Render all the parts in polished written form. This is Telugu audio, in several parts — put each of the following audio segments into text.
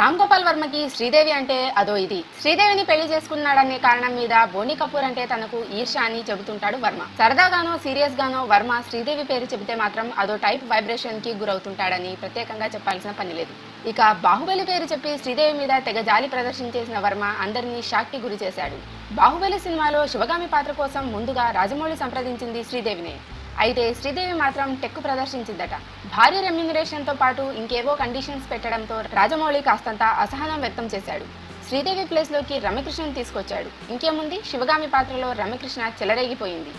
రామ్ గోపాల్ వర్మకి శ్రీదేవి అంటే అదో ఇది. శ్రీదేవిని పెళ్లి చేసుకున్నాడనే కారణం మీద బోనీ కపూర్ అంటే తనకు ఈర్ష్య అని చెబుతుంటాడు వర్మ. సరదాగానో సీరియస్ గానో వర్మ శ్రీదేవి పేరు చెబితే మాత్రం అదో టైప్ వైబ్రేషన్ కి గురవుతుంటాడని ప్రత్యేకంగా చెప్పాల్సిన పని లేదు. ఇక బాహుబలి పేరు చెప్పి శ్రీదేవి మీద తెగ జాలి ప్రదర్శించేసిన వర్మ అందరినీ షాక్ కి గురి చేశాడు. బాహుబలి సినిమాలో శివగామి పాత్ర కోసం ముందుగా రాజమౌళి సంప్రదించింది శ్రీదేవినే. అయితే శ్రీదేవి మాత్రం టెక్కు ప్రదర్శించిందట. భారీ రెమ్యూనరేషన్తో పాటు ఇంకేవో కండిషన్స్ పెట్టడంతో రాజమౌళి కాస్తంత అసహనం వ్యక్తం చేశాడు. శ్రీదేవి ప్లేస్లోకి రమ్యకృష్ణను తీసుకొచ్చాడు. ఇంకేముంది, శివగామి పాత్రలో రమ్యకృష్ణ చెలరేగిపోయింది.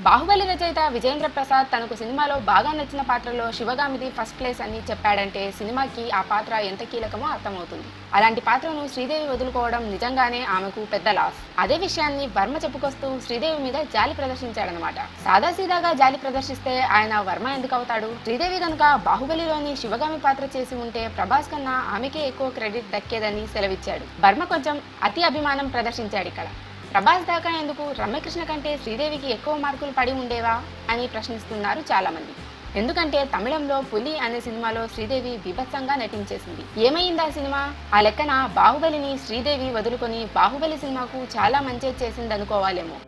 బాహుబలి రచయిత విజేంద్ర ప్రసాద్ తనకు సినిమాలో బాగా నచ్చిన పాత్రలో శివగామిది ఫస్ట్ ప్లేస్ అని చెప్పాడంటే సినిమాకి ఆ పాత్ర ఎంత కీలకమో అర్థమవుతుంది. అలాంటి పాత్రను శ్రీదేవి వదులుకోవడం నిజంగానే ఆమెకు పెద్ద లాస్. అదే విషయాన్ని వర్మ చెప్పుకొస్తూ శ్రీదేవి మీద జాలి ప్రదర్శించాడనమాట. సాదాసీదాగా జాలి ప్రదర్శిస్తే ఆయన వర్మ ఎందుకు అవుతాడు? శ్రీదేవి కనుక బాహుబలిలోని శివగామి పాత్ర చేసి ఉంటే ప్రభాస్ కన్నా ఆమెకే ఎక్కువ క్రెడిట్ దక్కేదని సెలవిచ్చాడు. వర్మ కొంచెం అతి అభిమానం ప్రదర్శించాడు ఇక్కడ. ప్రభాస్ దాకా ఎందుకు, రమ్యకృష్ణ కంటే శ్రీదేవికి ఎక్కువ మార్కులు పడి ఉండేవా అని ప్రశ్నిస్తున్నారు చాలా మంది. ఎందుకంటే తమిళంలో పులి అనే సినిమాలో శ్రీదేవి బీభత్సంగా నటించేసింది. ఏమైంది ఆ సినిమా? ఆ లెక్కన బాహుబలిని శ్రీదేవి వదులుకొని బాహుబలి సినిమాకు చాలా మంచి చేసిందనుకోవాలేమో.